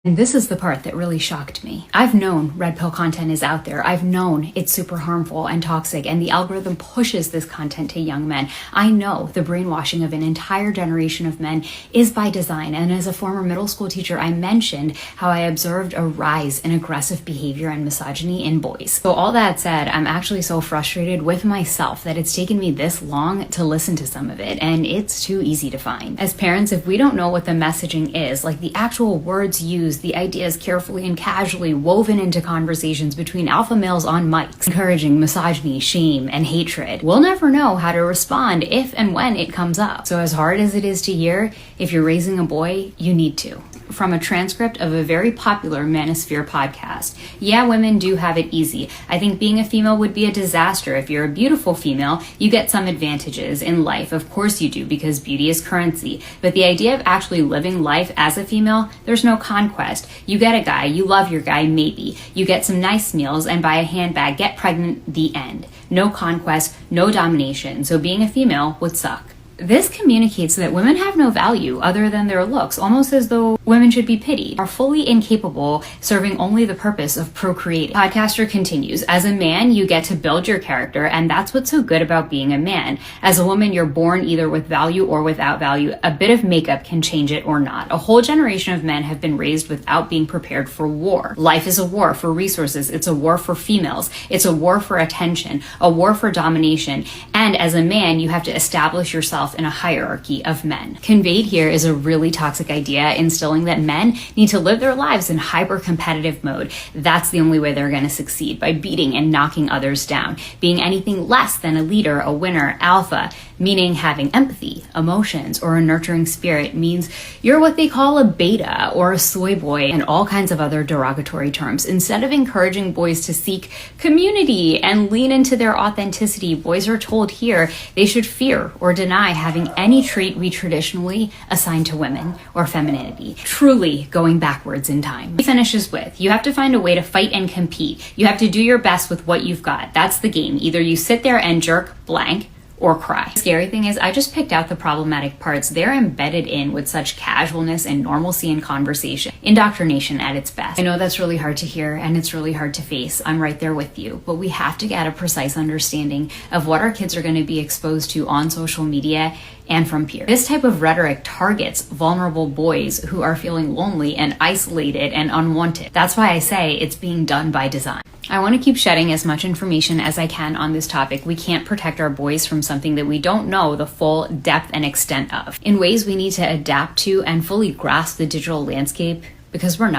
And this is the part that really shocked me. I've known red pill content is out there. I've known it's super harmful and toxic, and the algorithm pushes this content to young men. I know the brainwashing of an entire generation of men is by design. And as a former middle school teacher, I mentioned how I observed a rise in aggressive behavior and misogyny in boys. So all that said, I'm actually so frustrated with myself that it's taken me this long to listen to some of it, and it's too easy to find. As parents, if we don't know what the messaging is, like the actual words used, the ideas carefully and casually woven into conversations between alpha males on mics, encouraging misogyny, shame, and hatred, we'll never know how to respond if and when it comes up. So as hard as it is to hear, if you're raising a boy, you need to. From a transcript of a very popular Manosphere podcast. Yeah, women do have it easy. I think being a female would be a disaster. If you're a beautiful female, you get some advantages in life. Of course you do, because beauty is currency. But the idea of actually living life as a female, there's no conquest. You get a guy, you love your guy, maybe. You get some nice meals and buy a handbag, get pregnant, the end. No conquest, no domination. So being a female would suck. This communicates that women have no value other than their looks, almost as though women should be pitied, are fully incapable, serving only the purpose of procreating. Podcaster continues, as a man, you get to build your character, and that's what's so good about being a man. As a woman, you're born either with value or without value. A bit of makeup can change it or not. A whole generation of men have been raised without being prepared for war. Life is a war for resources. It's a war for females. It's a war for attention, a war for domination. And as a man, you have to establish yourself in a hierarchy of men. Conveyed here is a really toxic idea, instilling that men need to live their lives in hyper-competitive mode. That's the only way they're going to succeed, by beating and knocking others down. Being anything less than a leader, a winner, alpha, meaning having empathy, emotions, or a nurturing spirit, means you're what they call a beta or a soy boy, and all kinds of other derogatory terms. Instead of encouraging boys to seek community and lean into their authenticity, boys are told here they should fear or deny having any trait we traditionally assign to women or femininity, truly going backwards in time. He finishes with, you have to find a way to fight and compete. You have to do your best with what you've got. That's the game. Either you sit there and jerk blank or cry. The scary thing is I just picked out the problematic parts. They're embedded in with such casualness and normalcy in conversation. Indoctrination at its best. I know that's really hard to hear and it's really hard to face. I'm right there with you. But we have to get a precise understanding of what our kids are going to be exposed to on social media and from peers. This type of rhetoric targets vulnerable boys who are feeling lonely and isolated and unwanted. That's why I say it's being done by design. I want to keep shedding as much information as I can on this topic. We can't protect our boys from something that we don't know the full depth and extent of. In ways we need to adapt to and fully grasp the digital landscape, because we're not